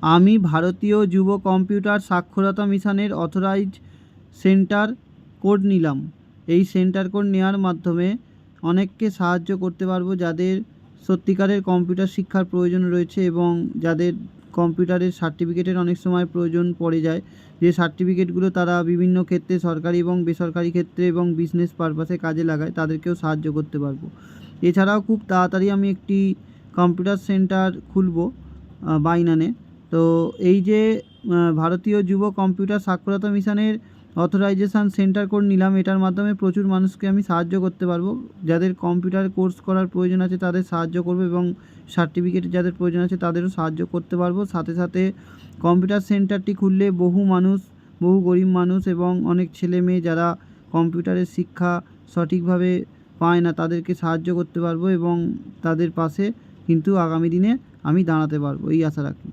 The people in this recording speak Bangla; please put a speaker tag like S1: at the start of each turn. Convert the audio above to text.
S1: আমি ভারতীয় যুব কম্পিউটার সাক্ষরতা মিশনের অথরাইজড সেন্টার কোড নিলাম। এই সেন্টার কোড নেওয়ার মাধ্যমে অনেককে সাহায্য করতে পারবো যাদের সত্যিকারের কম্পিউটার শিক্ষার প্রয়োজন রয়েছে এবং যাদের কম্পিউটারের সার্টিফিকেটের অনেক সময় প্রয়োজন পড়ে যায়, যে সার্টিফিকেটগুলো তারা বিভিন্ন ক্ষেত্রে সরকারি এবং বেসরকারি ক্ষেত্রে এবং বিজনেস পারপাসে কাজে লাগায়, তাদেরকেও সাহায্য করতে পারবো। এছাড়াও খুব তাড়াতাড়ি আমি একটি কম্পিউটার সেন্টার খুলব বাইনানে। তো এই যে ভারতীয় যুব কম্পিউটার সাক্ষরতা মিশনের অথরাইজেশান সেন্টার কোড নিলাম, এটার মাধ্যমে প্রচুর মানুষকে আমি সাহায্য করতে পারবো। যাদের কম্পিউটার কোর্স করার প্রয়োজন আছে তাদের সাহায্য করবো এবং সার্টিফিকেট যাদের প্রয়োজন আছে তাদেরও সাহায্য করতে পারবো। সাথে সাথে কম্পিউটার সেন্টারটি খুললে বহু মানুষ, বহু গরিব মানুষ এবং অনেক ছেলে মেয়ে যারা কম্পিউটারের শিক্ষা সঠিকভাবে পায় না তাদেরকে সাহায্য করতে পারবো এবং তাদের পাশে কিন্তু আগামী দিনে আমি দাঁড়াতে পারবো, এই আশা রাখি।